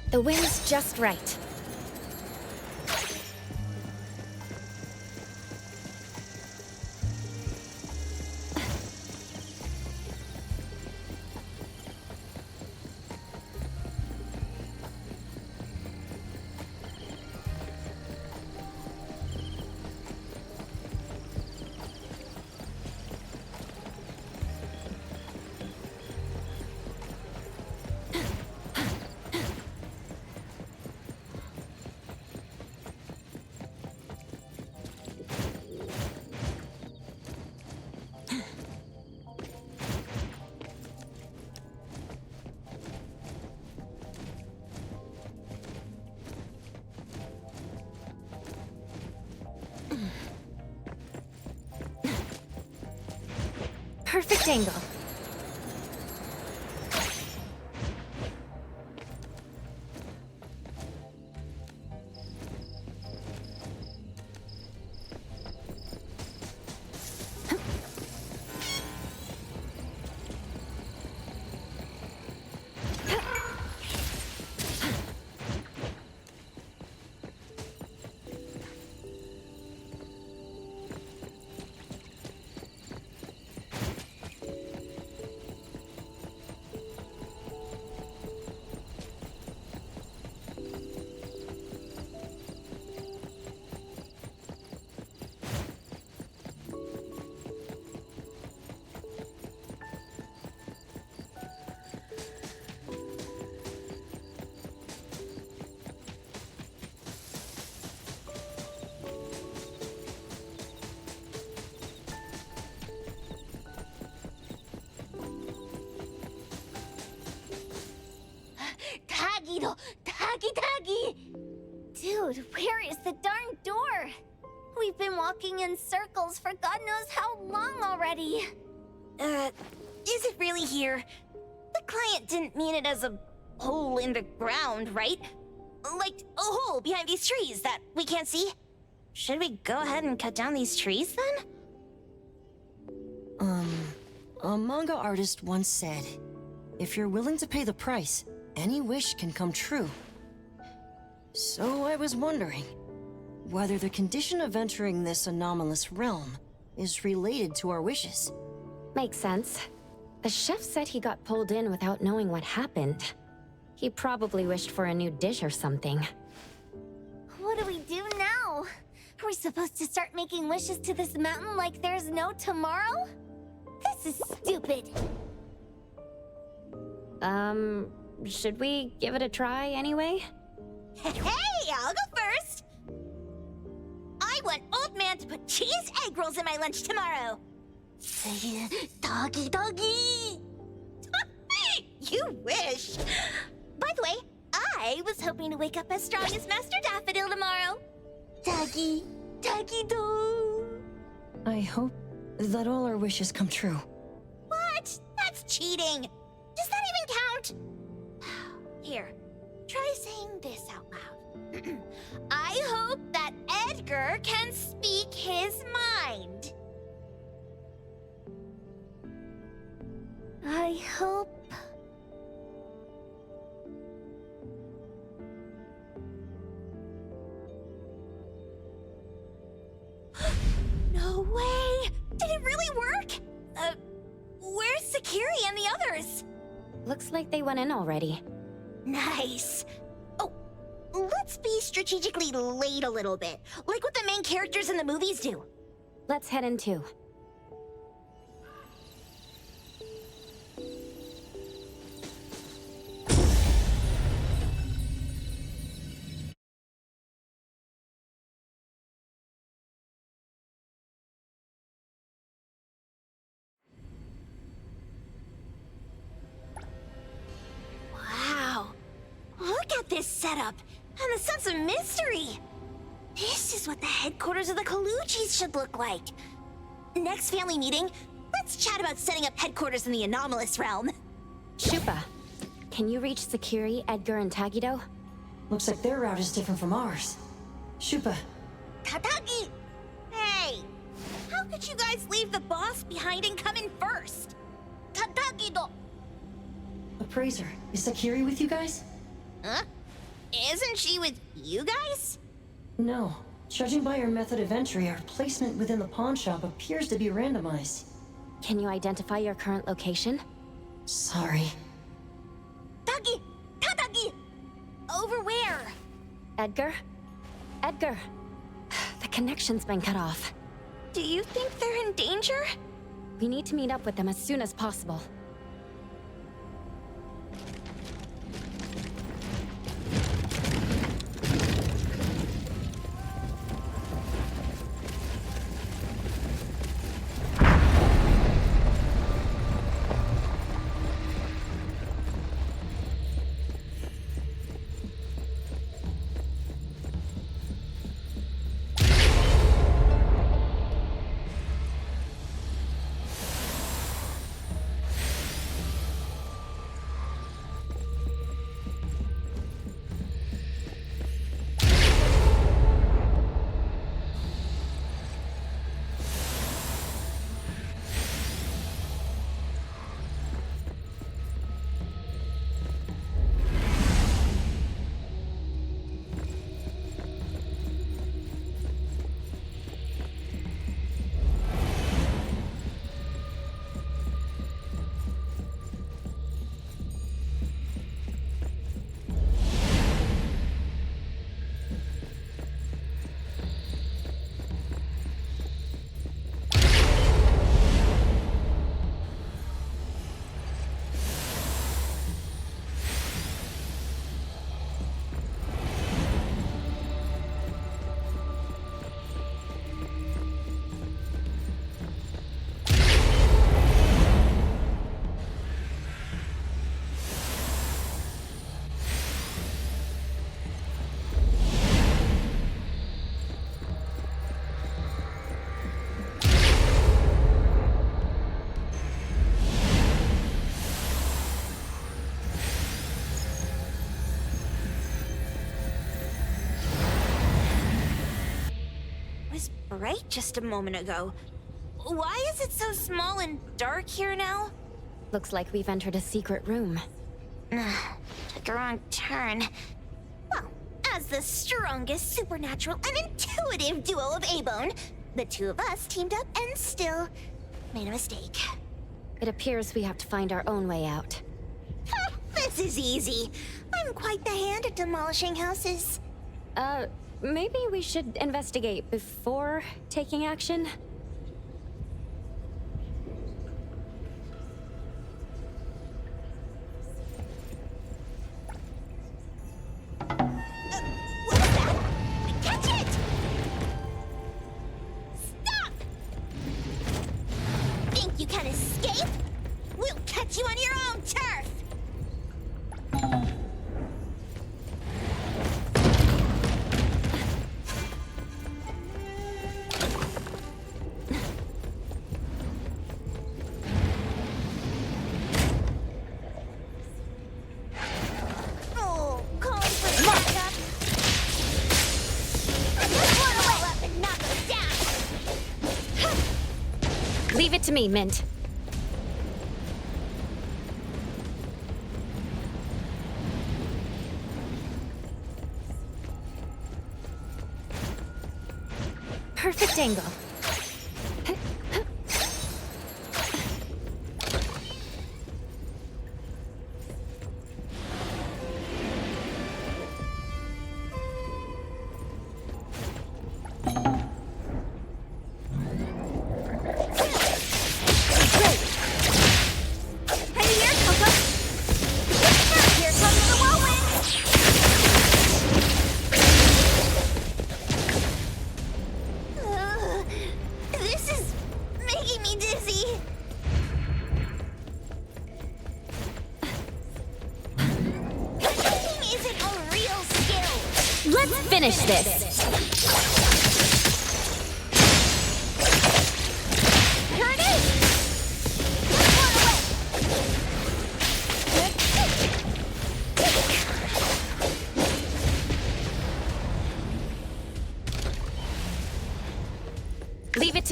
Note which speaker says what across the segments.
Speaker 1: The wind's just right. Perfect angle. Dude, where is the darn door? We've been walking in circles for God knows how long already.
Speaker 2: Is it really here? The client didn't mean it as a hole in the ground, right? Like a hole behind these trees that we can't see? Should we go ahead and cut down these trees then?
Speaker 3: A manga artist once said, if you're willing to pay the price, any wish can come true. So I was wondering whether the condition of entering this anomalous realm is related to our wishes.
Speaker 1: Makes sense. The chef said he got pulled in without knowing what happened. He probably wished for a new dish or something.
Speaker 2: What do we do now? Are we supposed to start making wishes to this mountain like there's no tomorrow? This is stupid.
Speaker 1: Should we give it a try anyway?
Speaker 2: Hey, I'll go first! I want Old Man to put cheese egg rolls in my lunch tomorrow! Doggy doggy! You wish! By the way, I was hoping to wake up as strong as Master Daffodil tomorrow! Doggy, doggy doo!
Speaker 3: I hope that all our wishes come true.
Speaker 2: What? That's cheating! Does that even count? Here, try saying this out loud. I hope that Edgar can speak his mind. I hope... No way! Did it really work? Where's Sakiri and the others?
Speaker 1: Looks like they went in already.
Speaker 2: Nice. Oh, let's be strategically late a little bit, like what the main characters in the movies do.
Speaker 1: Let's head in too.
Speaker 2: Wow. Look at this setup, and the sense of mystery. This is what the headquarters of the Colucci's should look like. Next family meeting, Let's chat about setting up headquarters in the anomalous realm.
Speaker 1: Shupa, can you reach Sakiri, Edgar, and Tagido?
Speaker 3: Looks like their route is different from ours. Shupa,
Speaker 2: Tatagi! Hey! How could you guys leave the boss behind and come in first? Tatagi-do!
Speaker 3: Appraiser, is Sakiri with you guys?
Speaker 2: Huh? Isn't she with you guys?
Speaker 3: No. Judging by her method of entry, our placement within the pawn shop appears to be randomized.
Speaker 1: Can you identify your current location?
Speaker 3: Sorry.
Speaker 2: Tagi! Tatagi! Over where?
Speaker 1: Edgar? Edgar! The connection's been cut off.
Speaker 2: Do you think they're in danger?
Speaker 1: We need to meet up with them as soon as possible.
Speaker 2: Bright just a moment ago. Why is it so small and dark here now?
Speaker 1: Looks like we've entered a secret room.
Speaker 2: Took a wrong turn. Well, as the strongest supernatural and intuitive duo of A-Bone, the two of us teamed up and still made a mistake.
Speaker 1: It appears we have to find our own way out.
Speaker 2: This is easy. I'm quite the hand at demolishing houses.
Speaker 1: Maybe we should investigate before taking action?
Speaker 2: What is that? Catch it! Stop! Think you can escape? We'll catch you on your own turf! Oh, calling for backup. Blow up and knock them down.
Speaker 1: Leave it to me, Mint. Perfect angle.
Speaker 2: This is making me dizzy. Hiking isn't a real skill.
Speaker 1: Let's finish this!
Speaker 2: Here it is.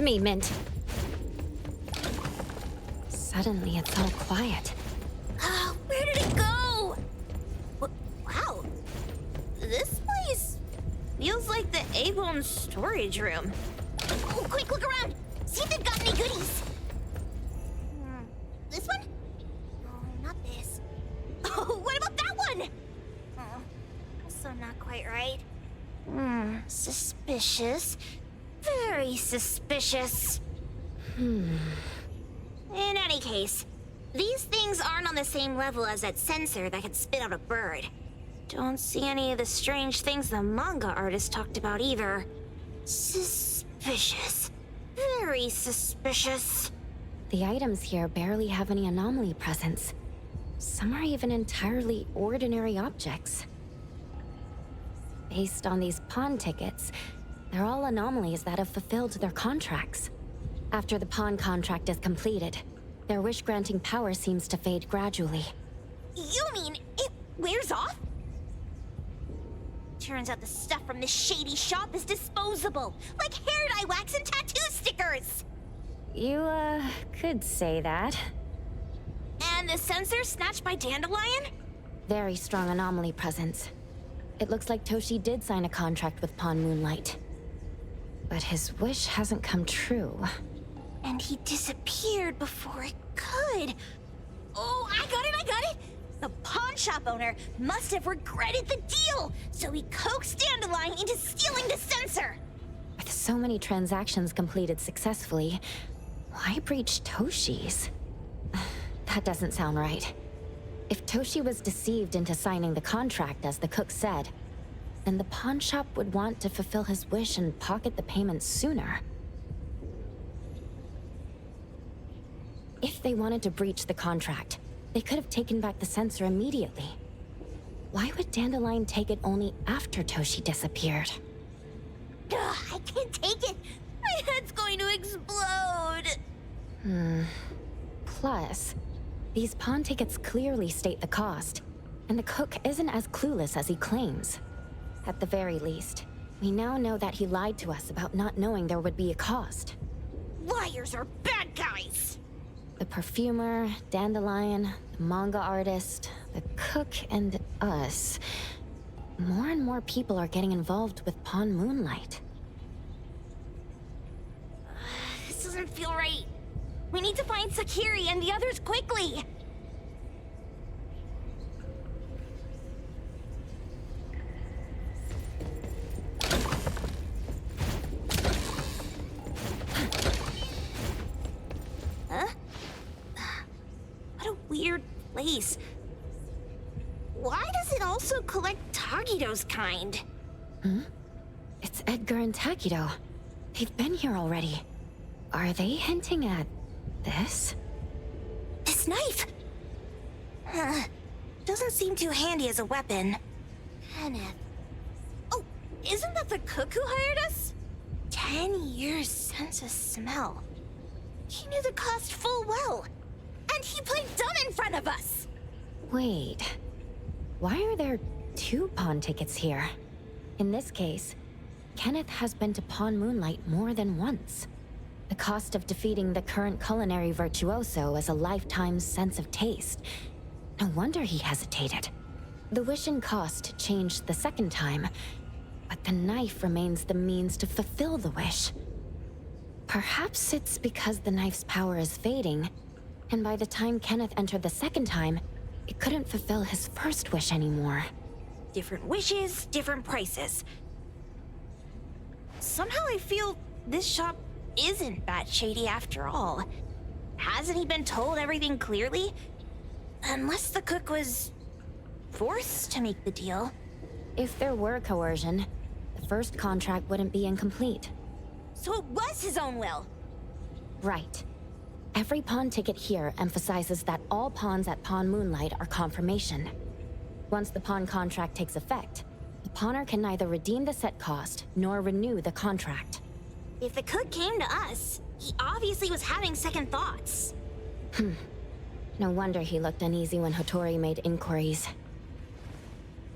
Speaker 1: me, Mint. Suddenly, it's all quiet.
Speaker 2: Where did it go? Wow. This place feels like the A-Bone storage room. Oh, quick, look around. See if they've got any goodies. This one? No, not this. Oh, what about that one? Oh, also not quite right. Suspicious. Very suspicious. In any case, these things aren't on the same level as that sensor that could spit out a bird. Don't see any of the strange things the manga artist talked about either. Suspicious. Very suspicious.
Speaker 1: The items here barely have any anomaly presence. Some are even entirely ordinary objects. Based on these pawn tickets, they're all anomalies that have fulfilled their contracts. After the pawn contract is completed, their wish-granting power seems to fade gradually.
Speaker 2: You mean it wears off? Turns out the stuff from this shady shop is disposable, like hair dye wax and tattoo stickers!
Speaker 1: You, could say that.
Speaker 2: And the sensor snatched by Dandelion?
Speaker 1: Very strong anomaly presence. It looks like Toshi did sign a contract with Pawn Moonlight. But his wish hasn't come true.
Speaker 2: And he disappeared before it could. Oh, I got it! The pawn shop owner must have regretted the deal, so he coaxed Dandelion into stealing the sensor.
Speaker 1: With so many transactions completed successfully, why breach Toshi's? That doesn't sound right. If Toshi was deceived into signing the contract as the cook said, then the pawn shop would want to fulfill his wish and pocket the payment sooner. If they wanted to breach the contract, they could have taken back the sensor immediately. Why would Dandelion take it only after Toshi disappeared?
Speaker 2: Ugh, I can't take it! My head's going to explode!
Speaker 1: Plus, these pawn tickets clearly state the cost, and the cook isn't as clueless as he claims. At the very least, we now know that he lied to us about not knowing there would be a cost.
Speaker 2: Liars are bad guys!
Speaker 1: The perfumer, Dandelion, the manga artist, the cook, and us. More and more people are getting involved with Pawn Moonlight.
Speaker 2: This doesn't feel right. We need to find Sakiri and the others quickly! Huh? What a weird place. Why does it also collect Tagido's kind?
Speaker 1: It's Edgar and Takido. They've been here already. Are they hinting at this?
Speaker 2: This knife! Doesn't seem too handy as a weapon. Kenneth. Oh, isn't that the cook who hired us? 10 years sense of smell. He knew the cost full well. And he played dumb in front of us!
Speaker 1: Wait. Why are there 2 pawn tickets here? In this case, Kenneth has been to Pawn Moonlight more than once. The cost of defeating the current culinary virtuoso is a lifetime sense of taste. No wonder he hesitated. The wish and cost changed the second time, but the knife remains the means to fulfill the wish. Perhaps it's because the knife's power is fading, and by the time Kenneth entered the second time, it couldn't fulfill his first wish anymore.
Speaker 2: Different wishes, different prices. Somehow I feel this shop isn't that shady after all. Hasn't he been told everything clearly? Unless the cook was forced to make the deal.
Speaker 1: If there were coercion, the first contract wouldn't be incomplete.
Speaker 2: So it was his own will.
Speaker 1: Right. Every pawn ticket here emphasizes that all pawns at Pawn Moonlight are confirmation. Once the pawn contract takes effect, the pawner can neither redeem the set cost nor renew the contract.
Speaker 2: If the cook came to us, he obviously was having second thoughts.
Speaker 1: No wonder he looked uneasy when Hotori made inquiries.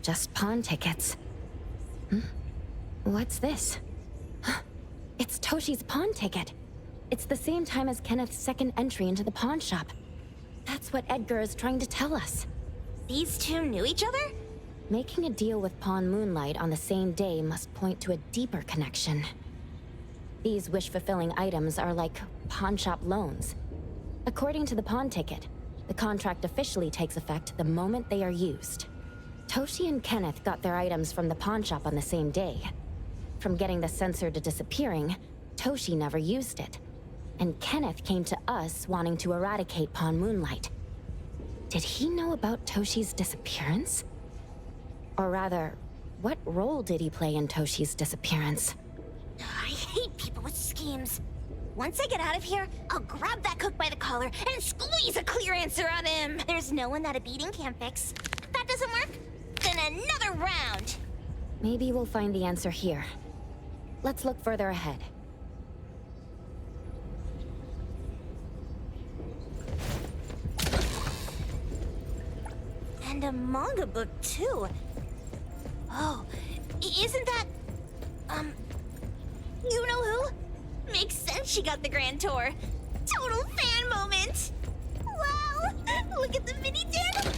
Speaker 1: Just pawn tickets. What's this? It's Toshi's pawn ticket. It's the same time as Kenneth's second entry into the pawn shop. That's what Edgar is trying to tell us.
Speaker 2: These two knew each other?
Speaker 1: Making a deal with Pawn Moonlight on the same day must point to a deeper connection. These wish-fulfilling items are like pawn shop loans. According to the pawn ticket, the contract officially takes effect the moment they are used. Toshi and Kenneth got their items from the pawn shop on the same day. From getting the sensor to disappearing, Toshi never used it. And Kenneth came to us wanting to eradicate Pawn Moonlight. Did he know about Toshi's disappearance? Or rather, what role did he play in Toshi's disappearance?
Speaker 2: I hate people with schemes. Once I get out of here, I'll grab that cook by the collar and squeeze a clear answer out of him. There's no one that a beating can't fix. If that doesn't work, then another round.
Speaker 1: Maybe we'll find the answer here. Let's look further ahead.
Speaker 2: And a manga book, too. Oh, isn't that... you know who? Makes sense she got the grand tour. Total fan moment! Wow! Look at the mini dandelion!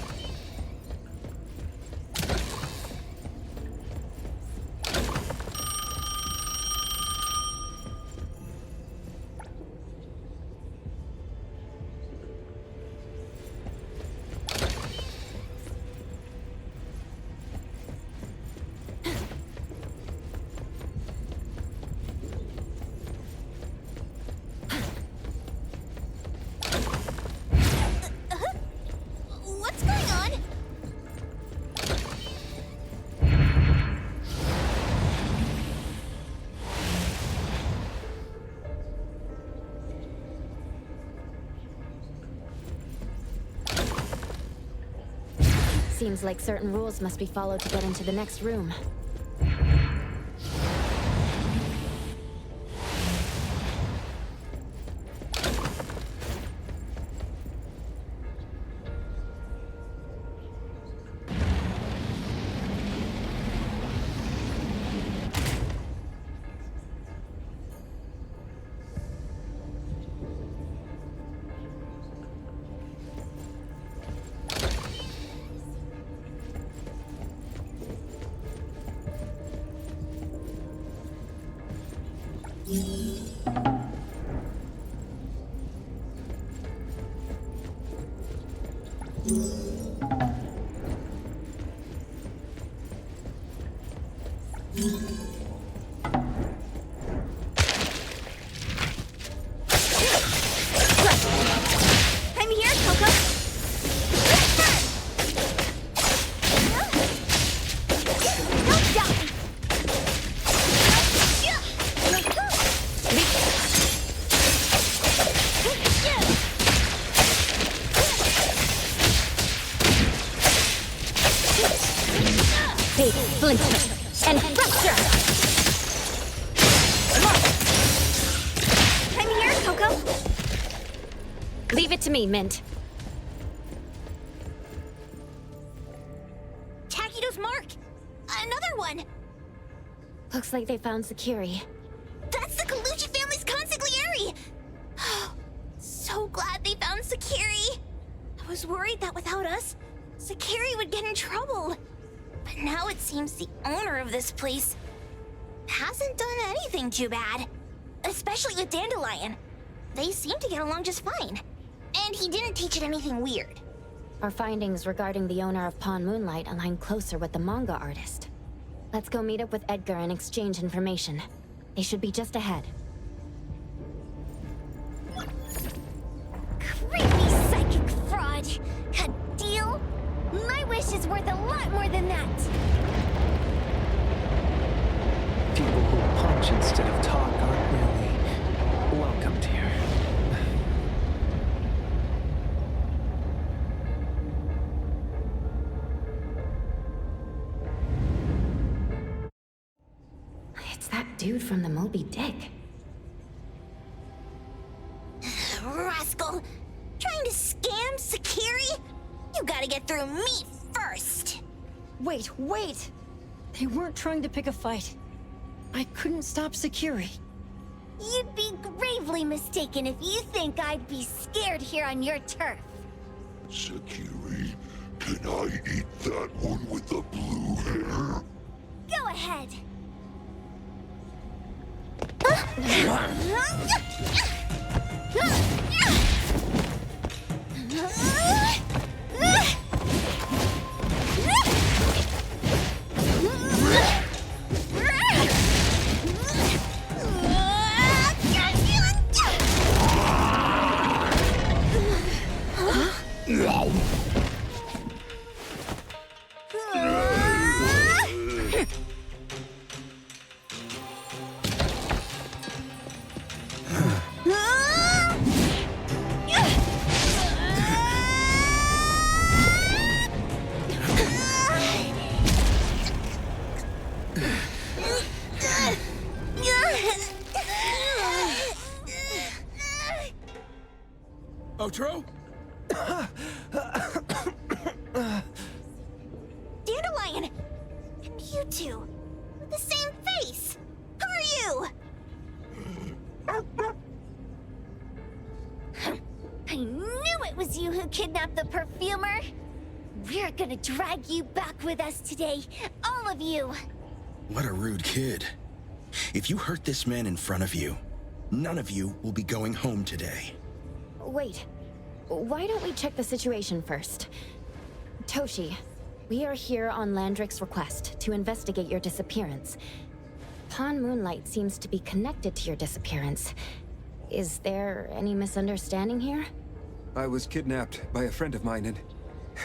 Speaker 2: What's going on?
Speaker 1: Seems like certain rules must be followed to get into the next room.
Speaker 2: I'm here, Coco. Don't die.
Speaker 1: Big flinch and fracture!
Speaker 2: I'm here, Coco.
Speaker 1: Leave it to me, Mint.
Speaker 2: Takido's mark. Another one.
Speaker 1: Looks like they found Sakiri.
Speaker 2: That's the Colucci family's consigliere! So glad they found Sakiri! I was worried that without us, Sakiri would get in trouble. But now it seems the owner of this place hasn't done anything too bad. Especially with Dandelion. They seem to get along just fine. And he didn't teach it anything weird.
Speaker 1: Our findings regarding the owner of Pawn Moonlight align closer with the manga artist. Let's go meet up with Edgar and exchange information. They should be just ahead.
Speaker 2: Creepy psychic fraud! A deal? My wish is worth a lot more than that!
Speaker 4: People who punch instead of talk aren't really welcomed here.
Speaker 1: It's that dude from the Moby Dick.
Speaker 2: Rascal! Trying to scam Sakiri? You gotta get through me first!
Speaker 3: Wait! They weren't trying to pick a fight. I couldn't stop Sakiri.
Speaker 2: You'd be great gravely mistaken if you think I'd be scared here on your turf.
Speaker 5: Sakiri, can I eat that one with the blue hair?
Speaker 2: Go ahead.
Speaker 6: Otro?
Speaker 2: Dandelion! And you two, with the same face! Who are you? I knew it was you who kidnapped the perfumer! We're gonna drag you back with us today, all of you!
Speaker 6: What a rude kid. If you hurt this man in front of you, none of you will be going home today.
Speaker 1: Wait. Why don't we check the situation first? Toshi, we are here on Landrick's request to investigate your disappearance. Pawn Moonlight seems to be connected to your disappearance. Is there any misunderstanding here?
Speaker 7: I was kidnapped by a friend of mine and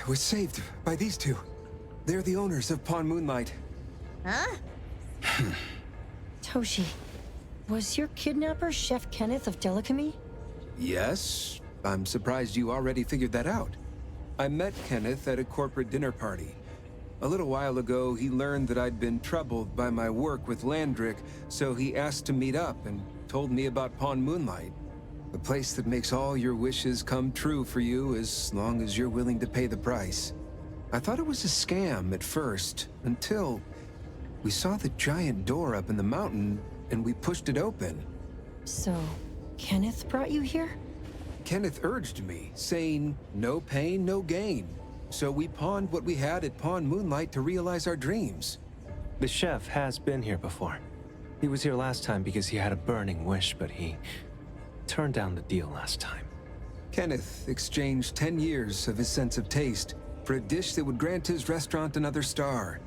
Speaker 7: was saved by these two. They're the owners of Pawn Moonlight.
Speaker 2: Huh?
Speaker 3: Toshi, was your kidnapper Chef Kenneth of Delicamy?
Speaker 7: Yes, I'm surprised you already figured that out. I met Kenneth at a corporate dinner party. A little while ago, he learned that I'd been troubled by my work with Landrick, so he asked to meet up and told me about Pawn Moonlight. A place that makes all your wishes come true for you as long as you're willing to pay the price. I thought it was a scam at first, until we saw the giant door up in the mountain and we pushed it open.
Speaker 3: So, Kenneth brought you here?
Speaker 7: Kenneth urged me, saying, no pain, no gain. So we pawned what we had at Pawn Moonlight to realize our dreams.
Speaker 4: The chef has been here before. He was here last time because he had a burning wish, but he turned down the deal last time.
Speaker 7: Kenneth exchanged 10 years of his sense of taste for a dish that would grant his restaurant another star.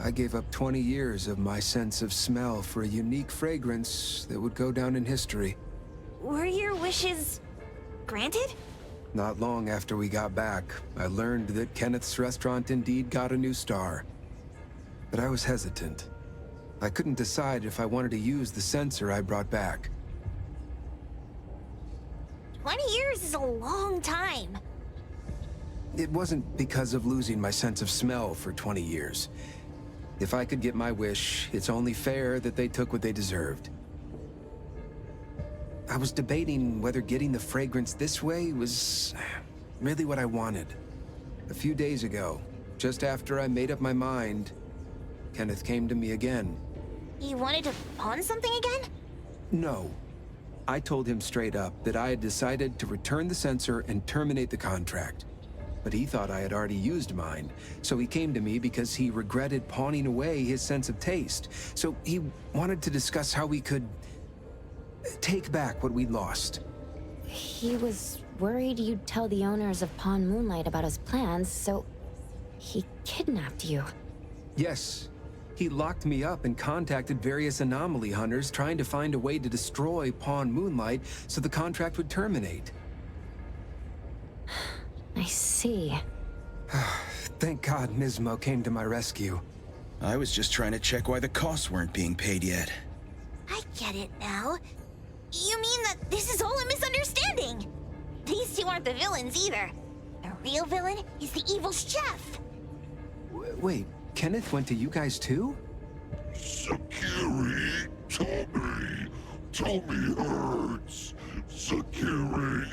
Speaker 7: I gave up 20 years of my sense of smell for a unique fragrance that would go down in history.
Speaker 2: Were your wishes granted?
Speaker 7: Not long after we got back, I learned that Kenneth's restaurant indeed got a new star. But I was hesitant. I couldn't decide if I wanted to use the sensor I brought back.
Speaker 2: 20 years is a long time.
Speaker 7: It wasn't because of losing my sense of smell for 20 years. If I could get my wish, it's only fair that they took what they deserved. I was debating whether getting the fragrance this way was really what I wanted. A few days ago, just after I made up my mind, Kenneth came to me again.
Speaker 2: You wanted to pawn something again?
Speaker 7: No. I told him straight up that I had decided to return the sensor and terminate the contract. But he thought I had already used mine, so he came to me because he regretted pawning away his sense of taste. So he wanted to discuss how we could take back what we'd lost.
Speaker 1: He was worried you'd tell the owners of Pawn Moonlight about his plans, so he kidnapped you.
Speaker 7: Yes. He locked me up and contacted various anomaly hunters trying to find a way to destroy Pawn Moonlight so the contract would terminate.
Speaker 1: I see.
Speaker 7: Thank God Nismo came to my rescue.
Speaker 6: I was just trying to check why the costs weren't being paid yet.
Speaker 2: I get it now. You mean that this is all a misunderstanding? These two aren't the villains either. The real villain is the evil chef.
Speaker 7: Wait, Kenneth went to you guys too?
Speaker 5: Sakiri, Tommy hurts. Sakiri,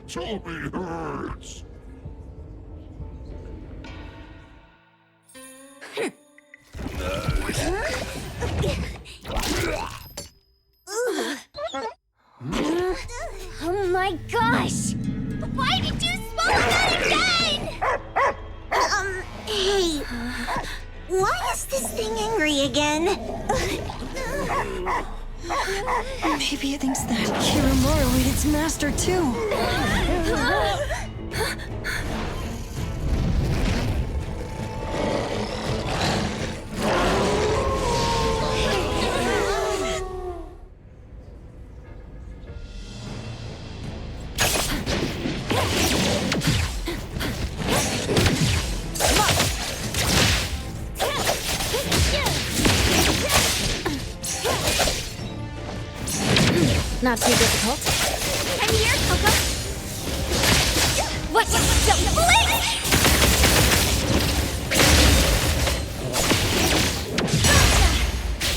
Speaker 5: Tommy hurts.
Speaker 2: Oh my gosh! Why did you swallow that again? Hey. Why is this thing angry again?
Speaker 3: Maybe it thinks that Kiramaru ate its master too.
Speaker 1: Not too difficult.
Speaker 2: I'm here, Coco. What? Don't blink!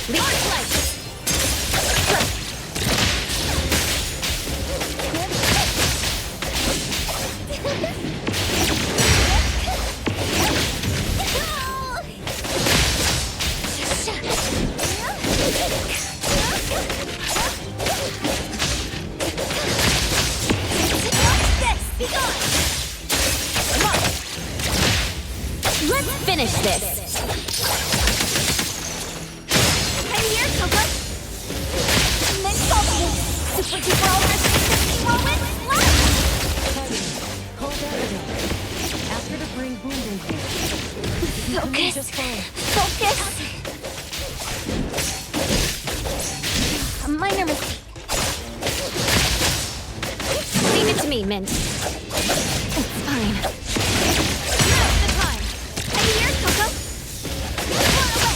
Speaker 1: Leap slice. Let's finish this.
Speaker 2: I'm here, Coco. Mental super duper ultra 360 whirlwind slash!
Speaker 3: Hold everything. Ask her to bring Boom Boom here.
Speaker 2: Focus.
Speaker 3: Just fine.
Speaker 2: Focus. A minor mistake.
Speaker 1: Leave it to me, Mint. It's fine.
Speaker 2: Now's the time. I'm here, Coco. Run away.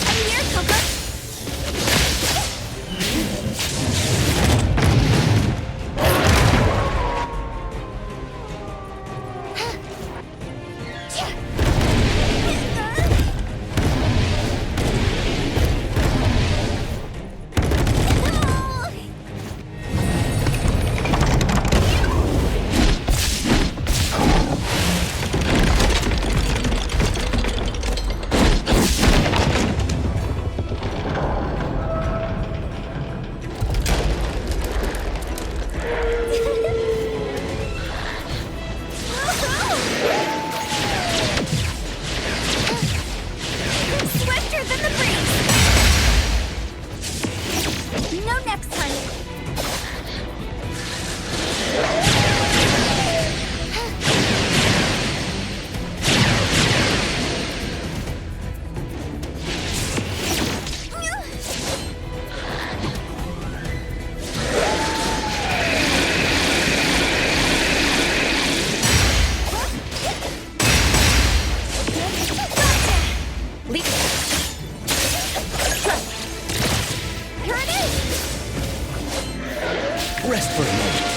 Speaker 2: I'm here, Coco. Swifter than the breeze. No next time.
Speaker 1: Leap.
Speaker 2: Here it is.
Speaker 6: Rest for a moment.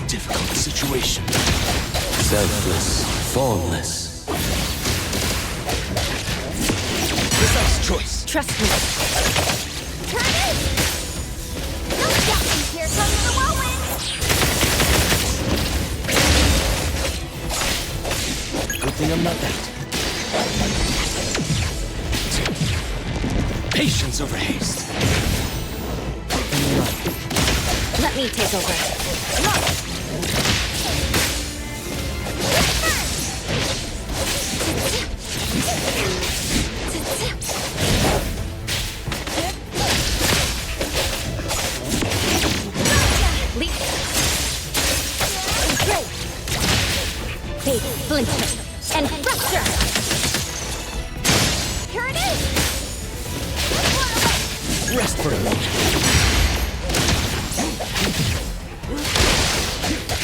Speaker 6: Difficult situation. Selfless, formless. Precise choice.
Speaker 1: Trust me.
Speaker 2: Here it is. No doubting. Here comes the whirlwind.
Speaker 6: Good thing I'm not that. Patience over haste.
Speaker 1: Let me take over. Leap. Big splinter and rupture.
Speaker 2: Here it is.
Speaker 6: Rest for a moment.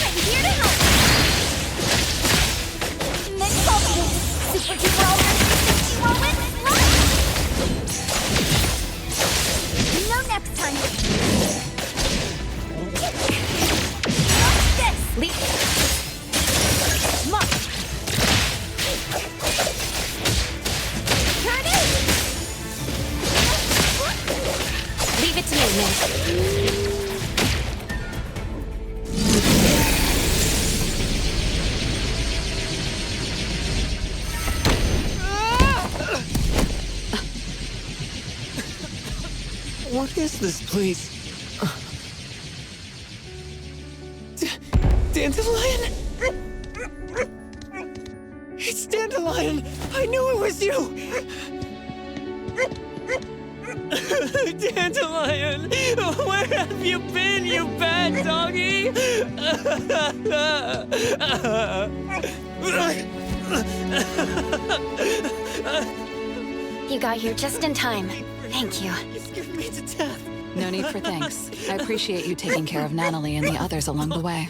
Speaker 2: I'm here to help. Mental super duper ultra 360 whirlwind slash! No next time.
Speaker 4: What is this place? Dandelion? It's Dandelion! I knew it was you! Dandelion! Where have you been, you bad doggy?
Speaker 1: You got here just in time. Thank you.
Speaker 4: You scared me to death.
Speaker 8: No need for thanks. I appreciate you taking care of Natalie and the others along the way.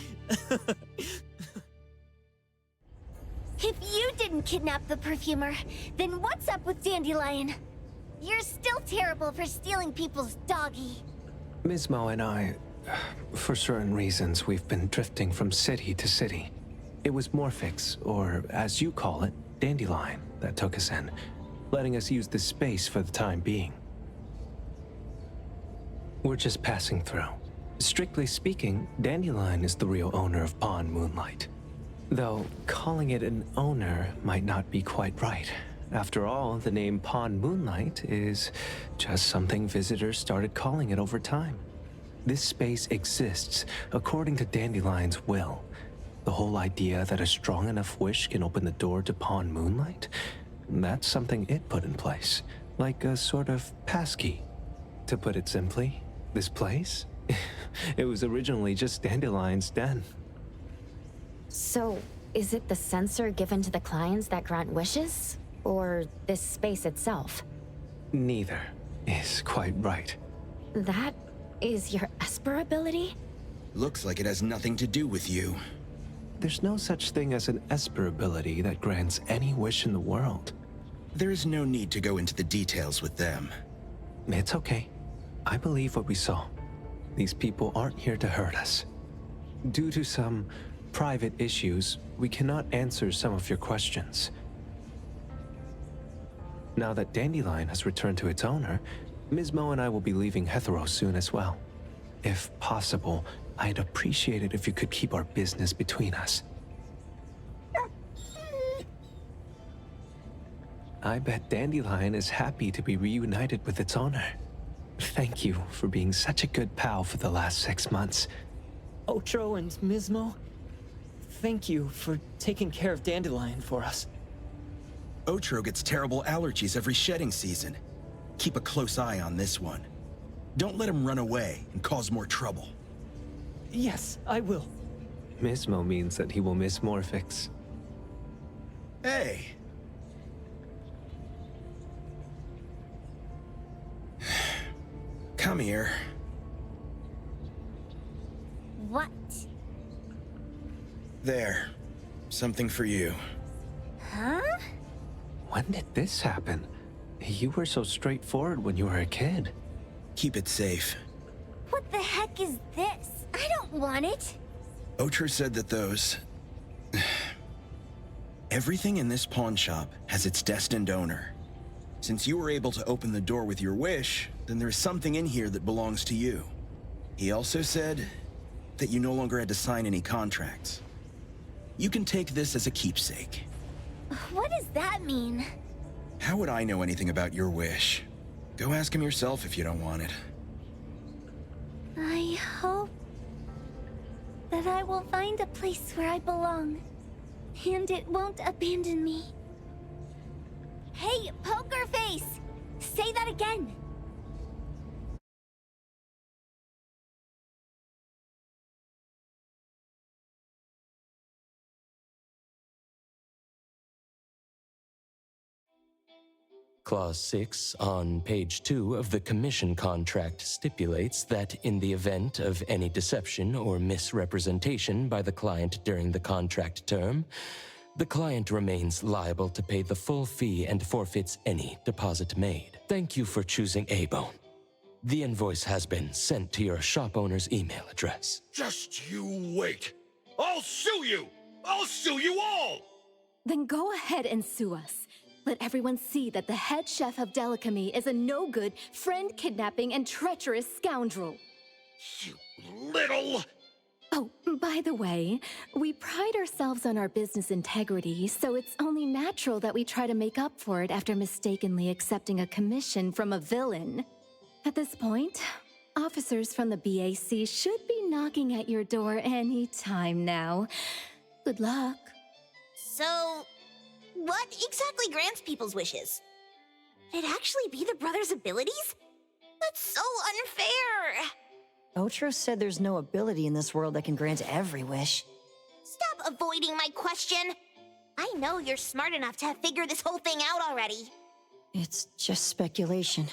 Speaker 2: If you didn't kidnap the perfumer, then what's up with Dandelion? You're still terrible for stealing people's doggy.
Speaker 4: Mismo and I, for certain reasons, we've been drifting from city to city. It was Morphix, or as you call it, Dandelion, that took us in, letting us use this space for the time being. We're just passing through. Strictly speaking, Dandelion is the real owner of Pawn Moonlight. Though, calling it an owner might not be quite right. After all, the name Pawn Moonlight is just something visitors started calling it over time. This space exists according to Dandelion's will. The whole idea that a strong enough wish can open the door to Pawn Moonlight? That's something it put in place, like a sort of passkey. To put it simply, this place? It was originally just Dandelion's den.
Speaker 1: So, is it the sensor given to the clients that grant wishes? Or this space itself?
Speaker 4: Neither is quite right.
Speaker 1: That is your Esper ability?
Speaker 6: Looks like it has nothing to do with you.
Speaker 4: There's no such thing as an Esper ability that grants any wish in the world.
Speaker 6: There is no need to go into the details with them.
Speaker 4: It's okay. I believe what we saw. These people aren't here to hurt us. Due to some private issues, we cannot answer some of your questions. Now that Dandelion has returned to its owner, Mismo and I will be leaving Hetero soon as well. If possible, I'd appreciate it if you could keep our business between us. I bet Dandelion is happy to be reunited with its owner. Thank you for being such a good pal for the last 6 months.
Speaker 9: Otro and Mismo, thank you for taking care of Dandelion for us.
Speaker 6: Otro gets terrible allergies every shedding season. Keep a close eye on this one. Don't let him run away and cause more trouble.
Speaker 9: Yes, I will.
Speaker 4: Mismo means that he will miss Morphix.
Speaker 6: Hey! Come here.
Speaker 2: What?
Speaker 6: There. Something for you.
Speaker 2: Huh?
Speaker 4: When did this happen? You were so straightforward when you were a kid.
Speaker 6: Keep it safe.
Speaker 2: What the heck is this? I don't want it.
Speaker 6: Otro said that those... Everything in this pawn shop has its destined owner. Since you were able to open the door with your wish, then there is something in here that belongs to you. He also said that you no longer had to sign any contracts. You can take this as a keepsake.
Speaker 2: What does that mean?
Speaker 6: How would I know anything about your wish? Go ask him yourself if you don't want it.
Speaker 2: I hope that I will find a place where I belong, and it won't abandon me. Hey, Poker Face! Say that again!
Speaker 10: Clause 6 on page 2 of the commission contract stipulates that in the event of any deception or misrepresentation by the client during the contract term, the client remains liable to pay the full fee and forfeits any deposit made. Thank you for choosing A-Bone. The invoice has been sent to your shop owner's email address.
Speaker 5: Just you wait. I'll sue you! I'll sue you all!
Speaker 11: Then go ahead and sue us. Let everyone see that the head chef of Delicamy is a no-good, friend-kidnapping, and treacherous scoundrel.
Speaker 5: You little...
Speaker 11: Oh, by the way, we pride ourselves on our business integrity, so it's only natural that we try to make up for it after mistakenly accepting a commission from a villain. At this point, officers from the BAC should be knocking at your door any time now. Good luck.
Speaker 2: So, what exactly grants people's wishes? Could it actually be the brothers' abilities? That's so unfair!
Speaker 3: Otro said there's no ability in this world that can grant every wish.
Speaker 2: Stop avoiding my question! I know you're smart enough to have figured this whole thing out already.
Speaker 3: It's just speculation.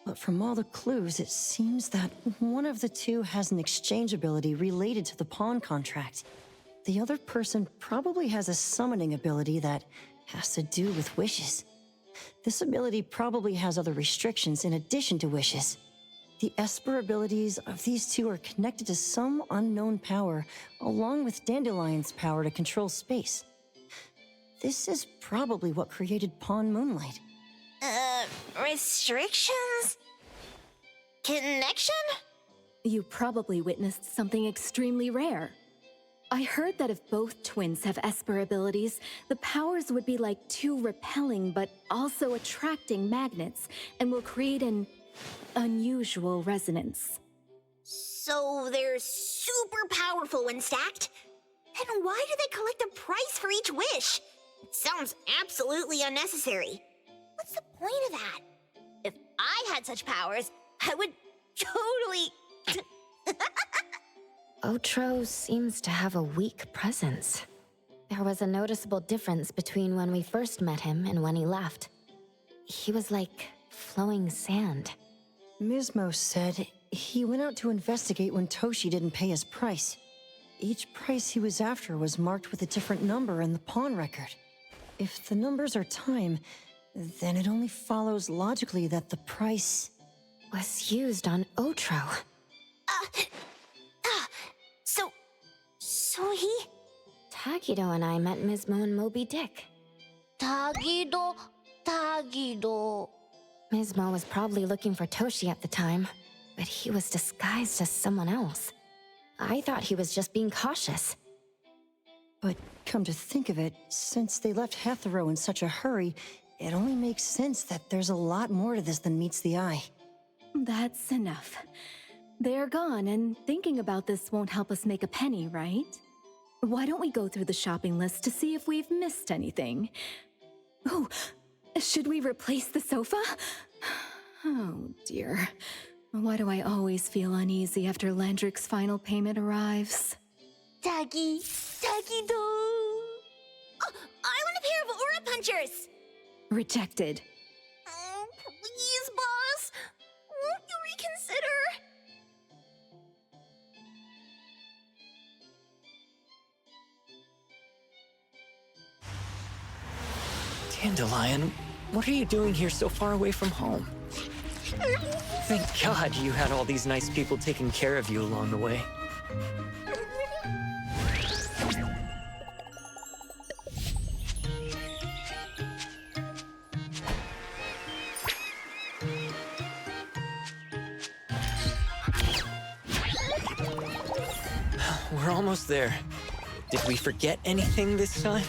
Speaker 3: But from all the clues, it seems that one of the two has an exchange ability related to the pawn contract. The other person probably has a summoning ability that has to do with wishes. This ability probably has other restrictions in addition to wishes. The Esper abilities of these two are connected to some unknown power, along with Dandelion's power to control space. This is probably what created Pawn Moonlight.
Speaker 2: Restrictions? Connection?
Speaker 11: You probably witnessed something extremely rare. I heard that if both twins have Esper abilities, the powers would be like two repelling but also attracting magnets and will create an unusual resonance.
Speaker 2: So they're super powerful when stacked? Then why do they collect a price for each wish? It sounds absolutely unnecessary. What's the point of that? If I had such powers, I would totally...
Speaker 1: Otro seems to have a weak presence. There was a noticeable difference between when we first met him and when he left. He was like flowing sand.
Speaker 3: Mismo said he went out to investigate when Toshi didn't pay his price. Each price he was after was marked with a different number in the pawn record. If the numbers are time, then it only follows logically that the price
Speaker 1: was used on Otro.
Speaker 2: So he...
Speaker 1: Tagido and I met Mismo and Moby Dick.
Speaker 2: Tagido...
Speaker 1: Mismo was probably looking for Toshi at the time, but he was disguised as someone else. I thought he was just being cautious.
Speaker 3: But come to think of it, since they left Hetero in such a hurry, it only makes sense that there's a lot more to this than meets the eye.
Speaker 11: That's enough. They're gone, and thinking about this won't help us make a penny, right? Why don't we go through the shopping list to see if we've missed anything? Oh, should we replace the sofa? Oh dear. Why do I always feel uneasy after Landrick's final payment arrives?
Speaker 2: Tagido... Oh, I want a pair of aura punchers!
Speaker 11: Rejected.
Speaker 2: Oh, please, boss. Won't you reconsider?
Speaker 9: Dandelion, what are you doing here so far away from home? Thank God you had all these nice people taking care of you along the way. We're almost there. Did we forget anything this time?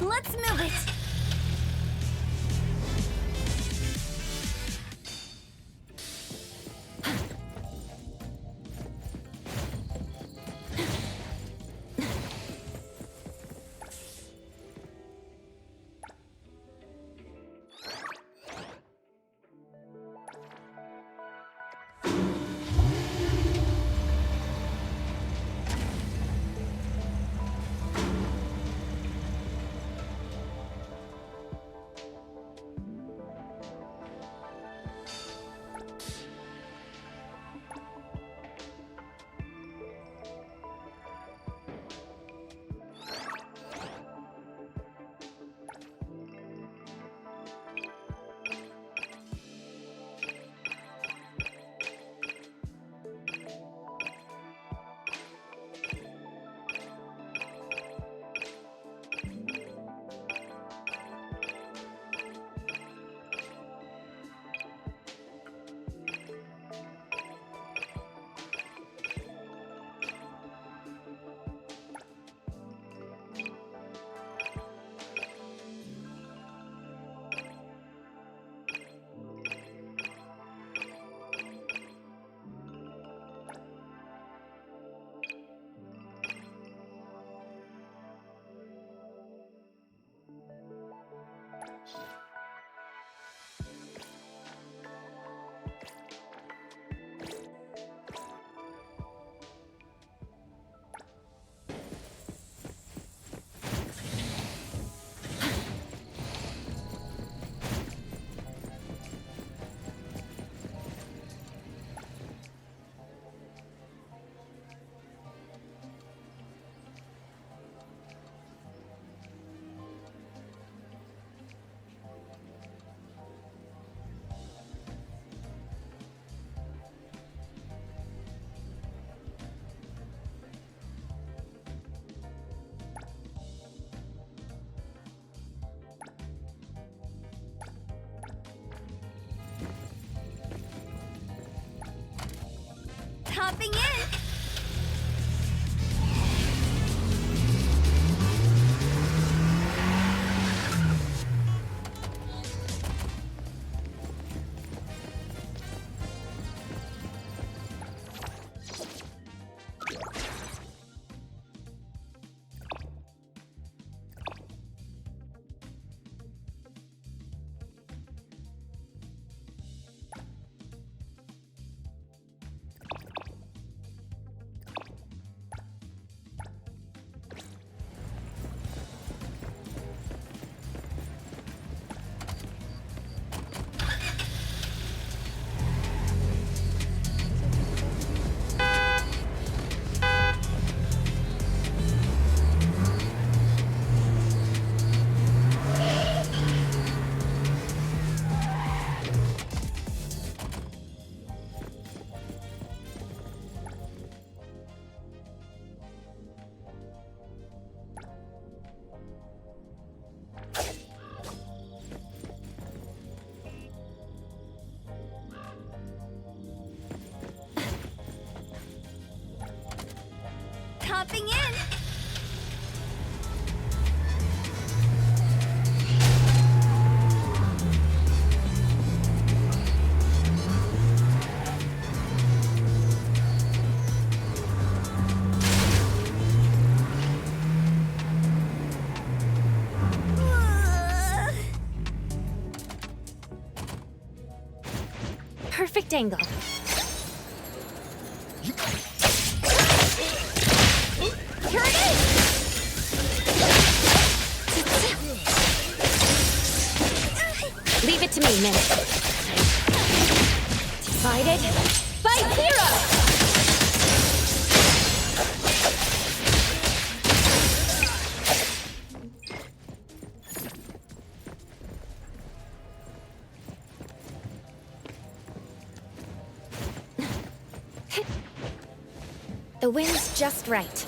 Speaker 2: Let's move it! Hopping in! Hopping in!
Speaker 1: Perfect angle.
Speaker 2: Here it is!
Speaker 1: Leave it to me, Min. Divided by 0! The wind's just right.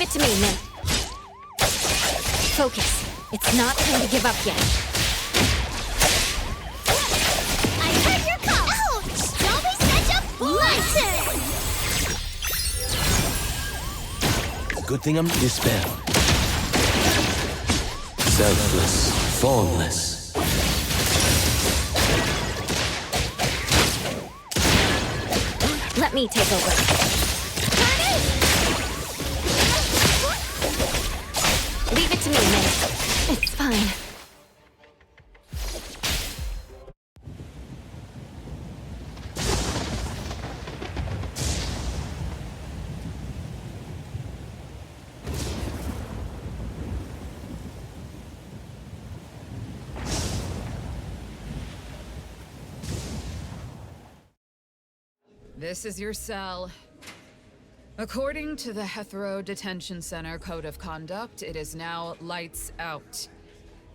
Speaker 1: it to me, Min. Focus. It's not time to give up yet.
Speaker 2: I heard your call! Ouch! Don't be such a fool! My turn!
Speaker 10: Good thing I'm dispelled. Selfless, formless.
Speaker 1: Let me take over. Leave it to me, Min. It's fine.
Speaker 8: This is your cell. According to the Hetero Detention Center Code of Conduct, it is now lights out.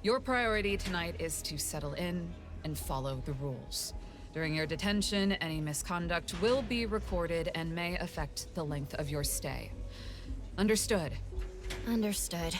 Speaker 8: Your priority tonight is to settle in and follow the rules. During your detention, any misconduct will be recorded and may affect the length of your stay. Understood?
Speaker 1: Understood.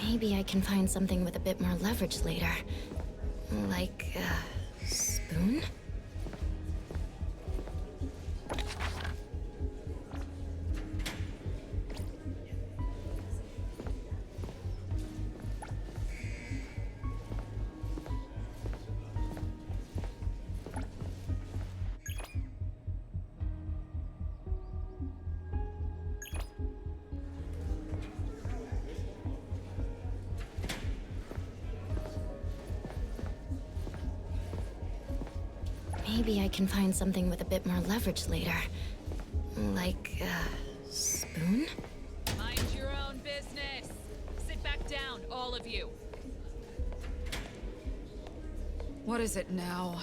Speaker 1: Maybe I can find something with a bit more leverage later. Like a spoon? Maybe I can find something with a bit more leverage later. Like a spoon?
Speaker 8: Mind your own business. Sit back down, all of you. What is it now?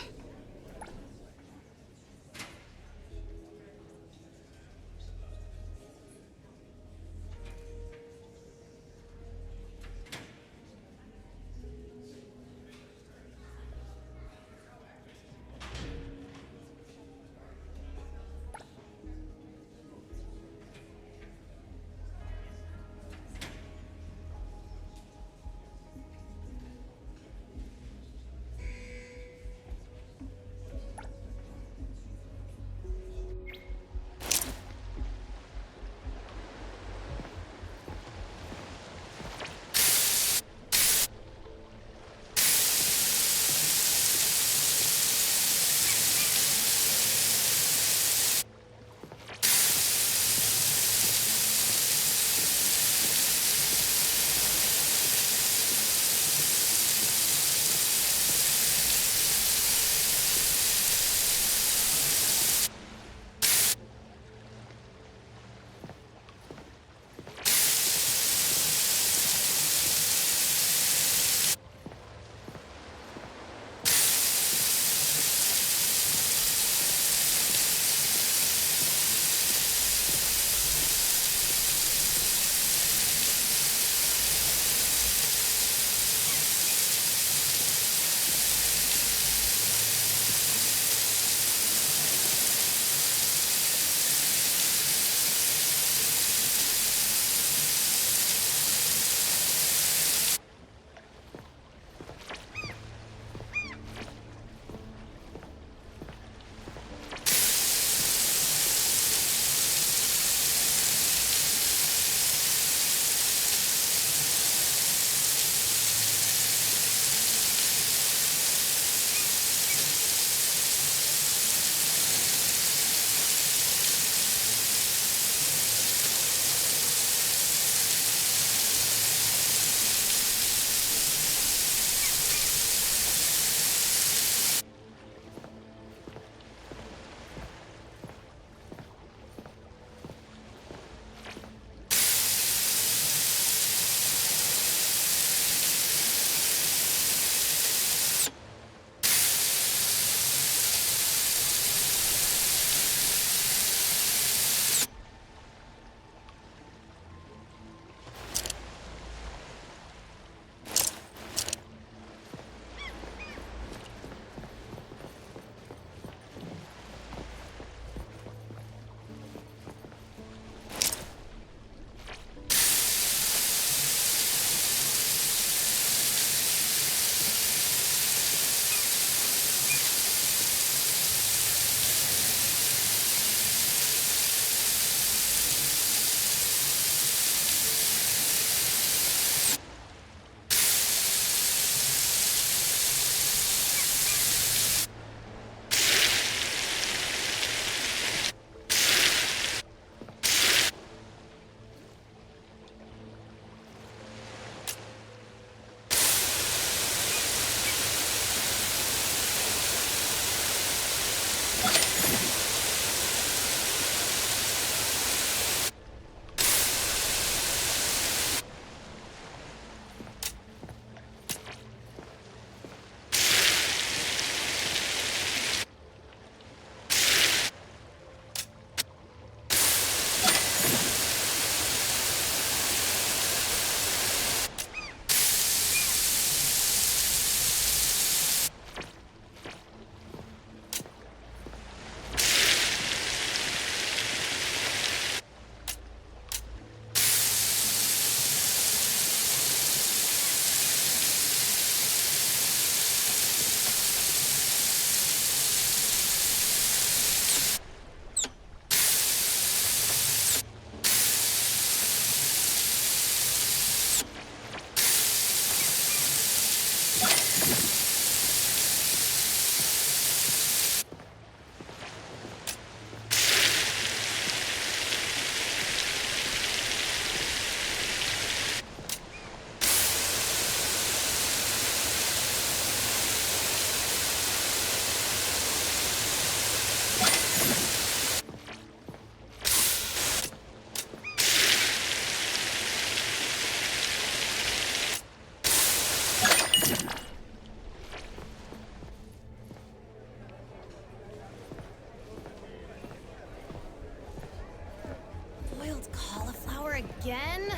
Speaker 1: again?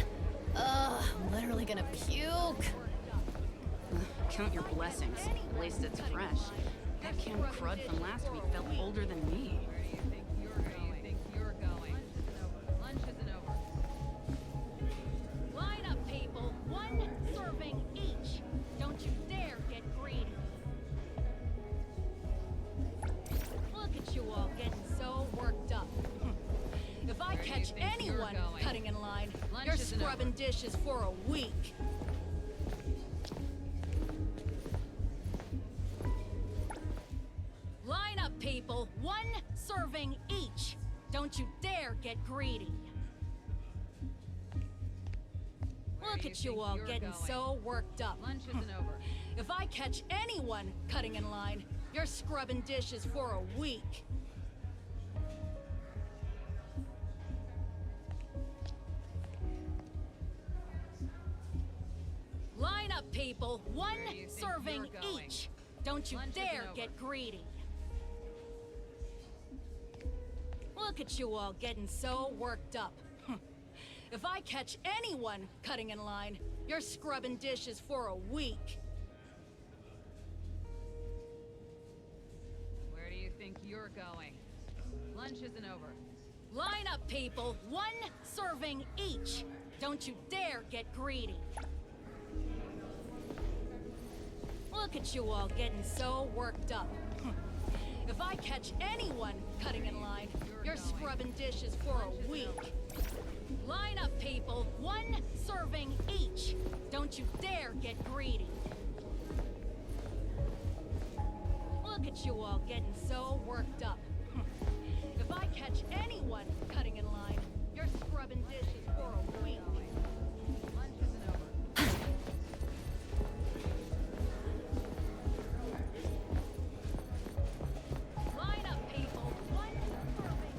Speaker 1: Ugh, I'm literally gonna puke.
Speaker 12: Count your blessings. At least it's fresh. That can crud from last week felt older than me.
Speaker 8: Where do you think you're going? Lunch isn't over.
Speaker 13: Line up, people. One serving each. Don't you dare get greedy. Look at you all getting so worked up. If I catch anyone cutting in line, you're scrubbing dishes for a week. Line up, people. One serving each. Don't you dare get greedy. Look at you all getting so worked up.
Speaker 8: Lunch isn't over.
Speaker 13: If I catch anyone cutting in line, you're scrubbing dishes for a week. Line up, people. One serving each. Don't you dare get greedy. Look at you all getting so worked up. If I catch anyone cutting in line, you're scrubbing dishes for a week.
Speaker 8: Where do you think you're going? Lunch isn't over.
Speaker 13: Line up, people. One serving each. Don't you dare get greedy. Look at you all getting so worked up. If I catch anyone cutting in line, you're scrubbing dishes for a week. Line up, people. One serving each. Don't you dare get greedy. Look at you all getting so worked up. If I catch anyone cutting in line, you're scrubbing dishes for a week.
Speaker 8: Lunch isn't over.
Speaker 13: Line up, people. One serving.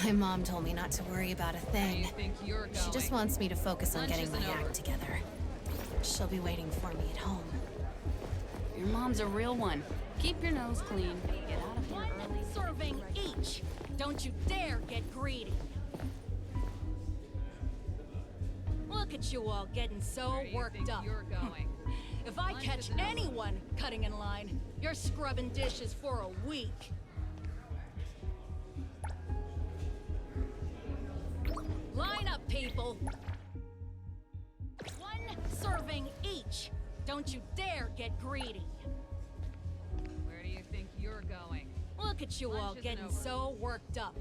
Speaker 1: My mom told me not to worry about a
Speaker 8: Where do you
Speaker 1: thing.
Speaker 8: think you're going?
Speaker 1: She just wants me to focus on
Speaker 8: Lunch
Speaker 1: getting my
Speaker 8: isn't over.
Speaker 1: act together. She'll be waiting for me at home.
Speaker 12: Your mom's a real one. Keep your nose clean. Get out of here
Speaker 13: One
Speaker 12: early.
Speaker 13: serving each. Don't you dare get greedy. Look at you all getting so
Speaker 8: Where do you
Speaker 13: worked
Speaker 8: think
Speaker 13: up.
Speaker 8: you're going?
Speaker 13: If I
Speaker 8: Lunch
Speaker 13: catch
Speaker 8: isn't over.
Speaker 13: anyone cutting in line, you're scrubbing dishes for a week. Line up, people. One serving each. Don't you dare get greedy.
Speaker 8: Where do you think you're going?
Speaker 13: Look at you
Speaker 8: Lunch
Speaker 13: all
Speaker 8: isn't
Speaker 13: getting
Speaker 8: over.
Speaker 13: so worked up.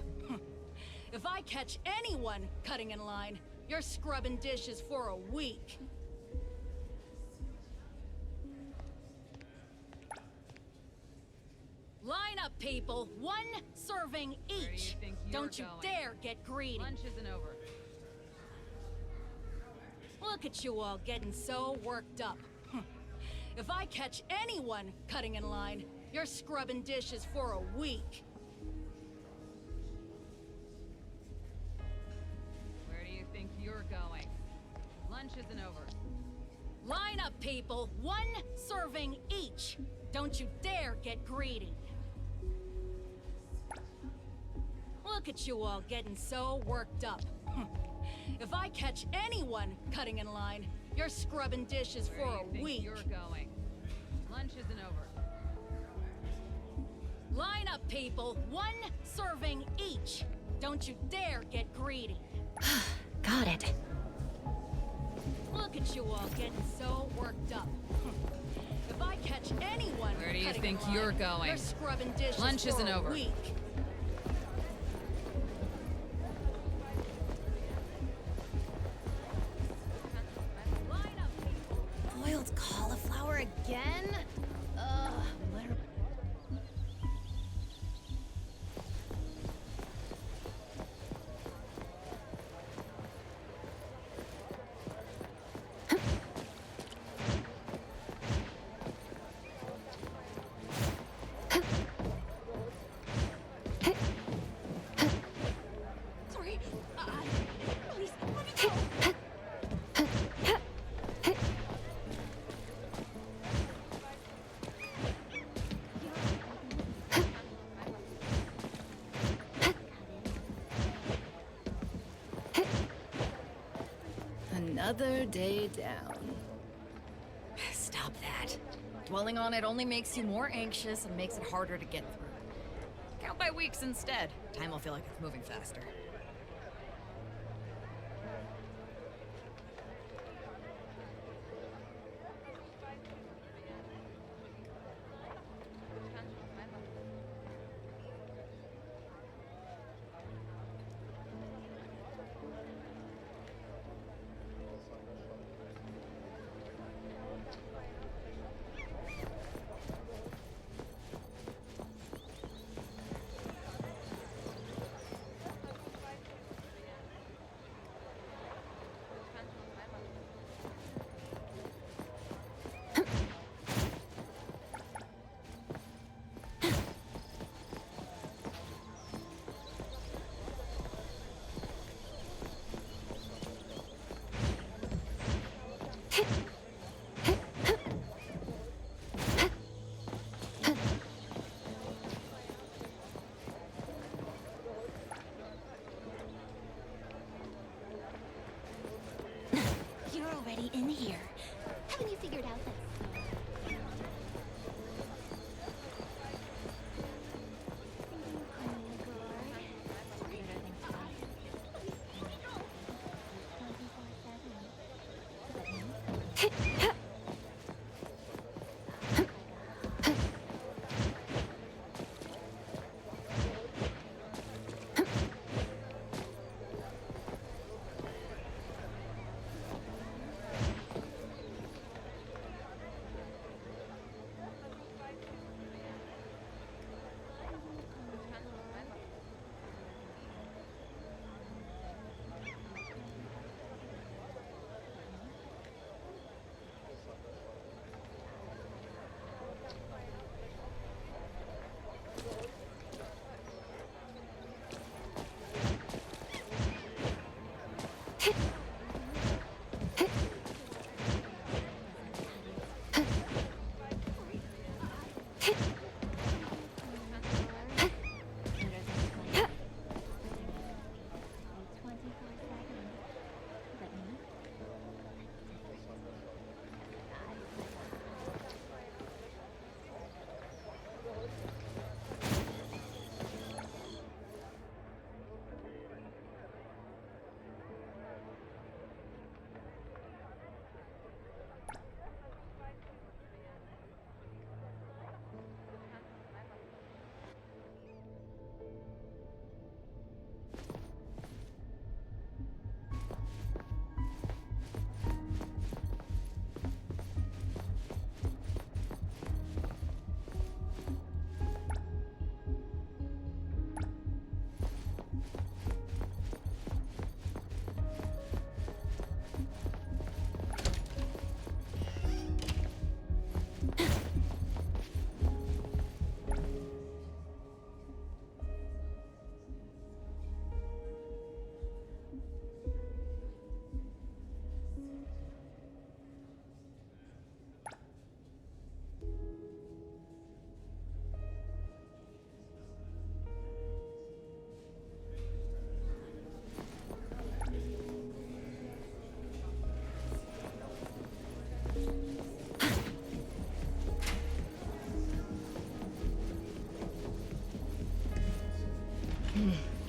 Speaker 13: If I catch anyone cutting in line, you're scrubbing dishes for a week. Line up, people. One serving
Speaker 8: Where do you
Speaker 13: each.
Speaker 8: think you're
Speaker 13: Don't you
Speaker 8: going?
Speaker 13: dare get greedy.
Speaker 8: Lunch isn't over.
Speaker 13: Look at you all getting so worked up. If I catch anyone cutting in line, you're scrubbing dishes for a week.
Speaker 8: Where do you think you're going? Lunch isn't over.
Speaker 13: Line up, people. One serving each. Don't you dare get greedy. Look at you all getting so worked up. If I catch anyone cutting in line, you're scrubbing dishes
Speaker 8: Where
Speaker 13: for
Speaker 8: do you
Speaker 13: a
Speaker 8: think
Speaker 13: week.
Speaker 8: you're going? Lunch isn't over.
Speaker 13: Line up, people. One serving each. Don't you dare get greedy.
Speaker 1: Got it.
Speaker 13: Look at you all getting so worked up. If I catch anyone
Speaker 8: Where do you
Speaker 13: cutting
Speaker 8: think
Speaker 13: in line,
Speaker 8: you're going?
Speaker 13: you're scrubbing dishes
Speaker 8: Lunch
Speaker 13: for
Speaker 8: isn't
Speaker 13: a
Speaker 8: over.
Speaker 13: week. Line up, people.
Speaker 1: Boiled cauliflower again? Ugh, literally.
Speaker 13: Another day down.
Speaker 12: Stop that. Dwelling on it only makes you more anxious and makes it harder to get through. Count by weeks instead. Time will feel like it's moving faster.
Speaker 2: You're already in here. Haven't you figured out that?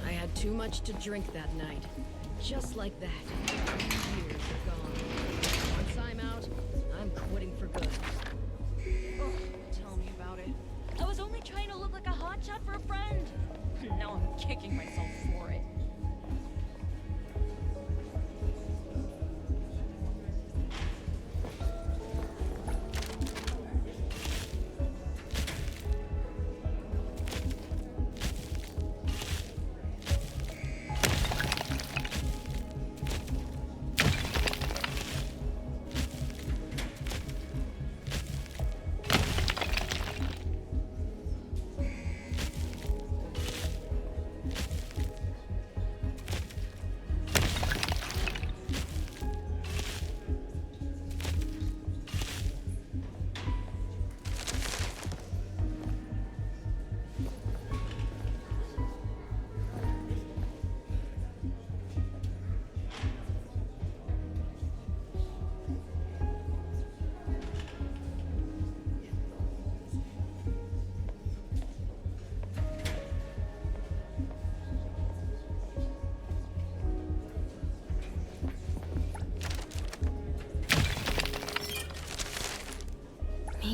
Speaker 13: I had too much to drink that night. Just like that, years are gone. Once I'm out, I'm quitting for good.
Speaker 12: Oh, tell me about it.
Speaker 13: I was only trying to look like a hotshot for a friend.
Speaker 12: Now I'm kicking myself for it.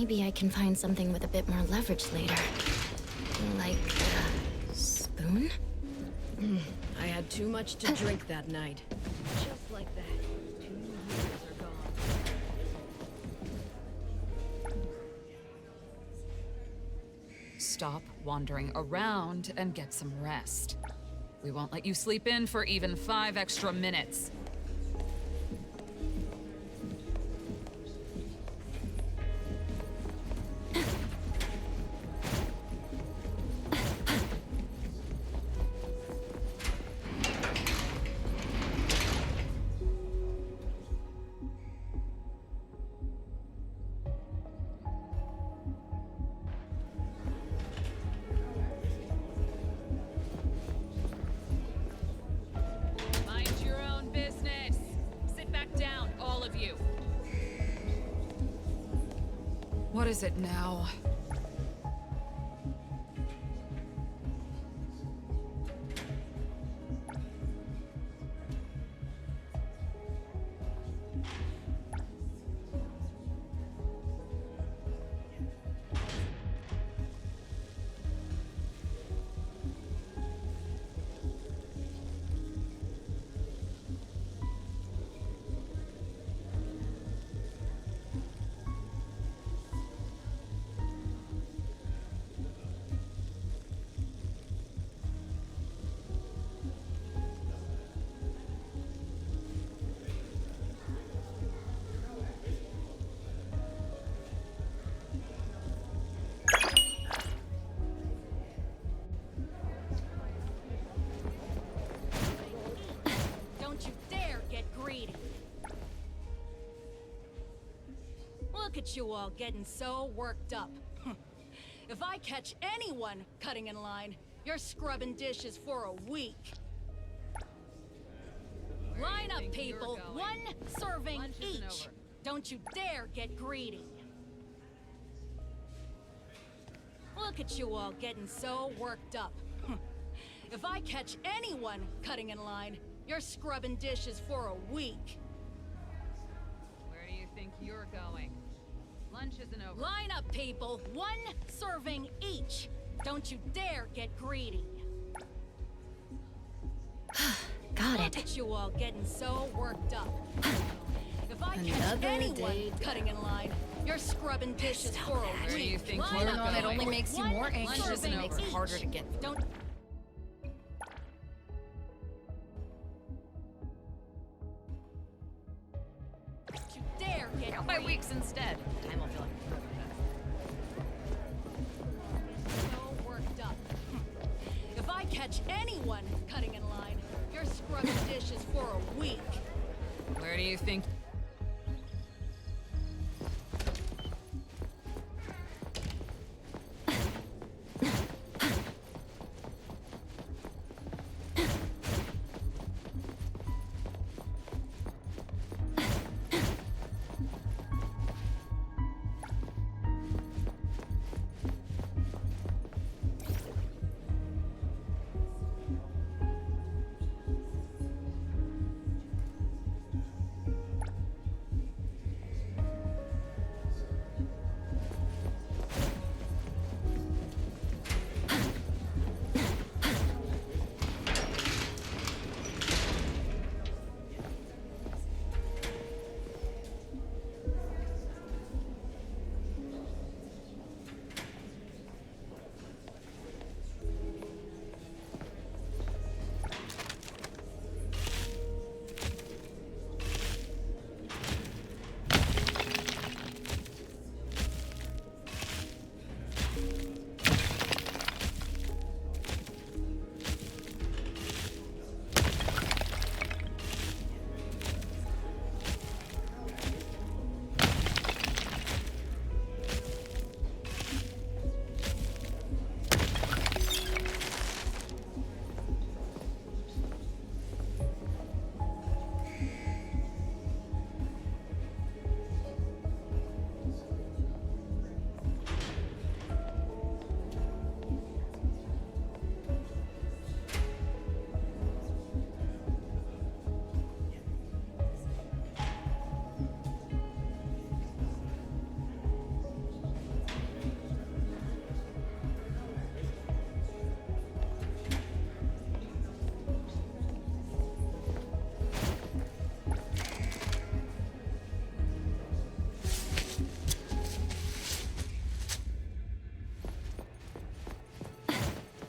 Speaker 1: Maybe I can find something with a bit more leverage later. Like a spoon?
Speaker 12: I had too much to drink that night. Just like that, 2 years are gone.
Speaker 8: Stop wandering around and get some rest. We won't let you sleep in for even 5 extra minutes. Mind your own business. Sit back down, all of you. What is it now?
Speaker 13: Don't you dare get greedy. Look at you all getting so worked up. If I catch anyone cutting in line, you're scrubbing dishes for a week. Line up, people. 1 serving each. Don't you dare get greedy. Look at you all getting so worked up. If I catch anyone cutting in line, you're scrubbing dishes for a week.
Speaker 8: Where do you think you're going? Lunch isn't over.
Speaker 13: Line up, people. 1 serving each. Don't you dare get greedy.
Speaker 1: Got
Speaker 13: Look
Speaker 1: it.
Speaker 13: at you all getting so worked up. If I catch
Speaker 12: Another
Speaker 13: anyone
Speaker 12: day
Speaker 13: cutting in line, you're scrubbing dishes for a
Speaker 8: Where do you
Speaker 13: week.
Speaker 8: think
Speaker 13: Line
Speaker 8: you're
Speaker 13: up,
Speaker 12: Working on it
Speaker 8: going?
Speaker 12: only makes you
Speaker 13: 1
Speaker 12: more anxious and
Speaker 13: serving
Speaker 12: makes it
Speaker 13: each.
Speaker 12: harder to get through.
Speaker 13: Don't you dare get
Speaker 8: Count by
Speaker 13: greedy.
Speaker 8: weeks instead. Time will feel like
Speaker 13: So worked up. If I catch anyone cutting in line, you're scrubbing dishes for a week.
Speaker 8: Where do you think?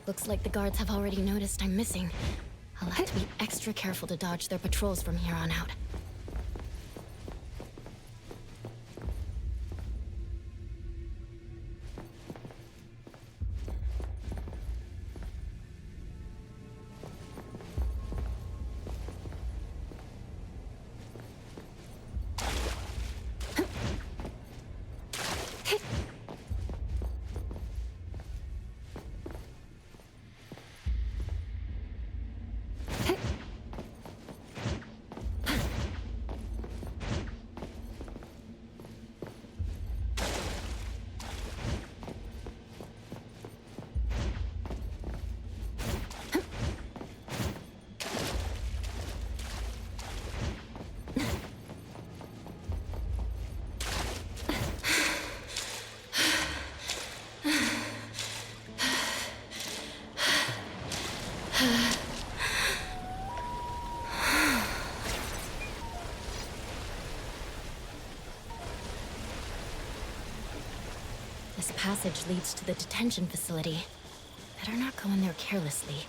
Speaker 1: Looks like the guards have already noticed I'm missing. I'll have to be extra careful to dodge their patrols from here on out. This passage leads to the detention facility. Better not go in there carelessly.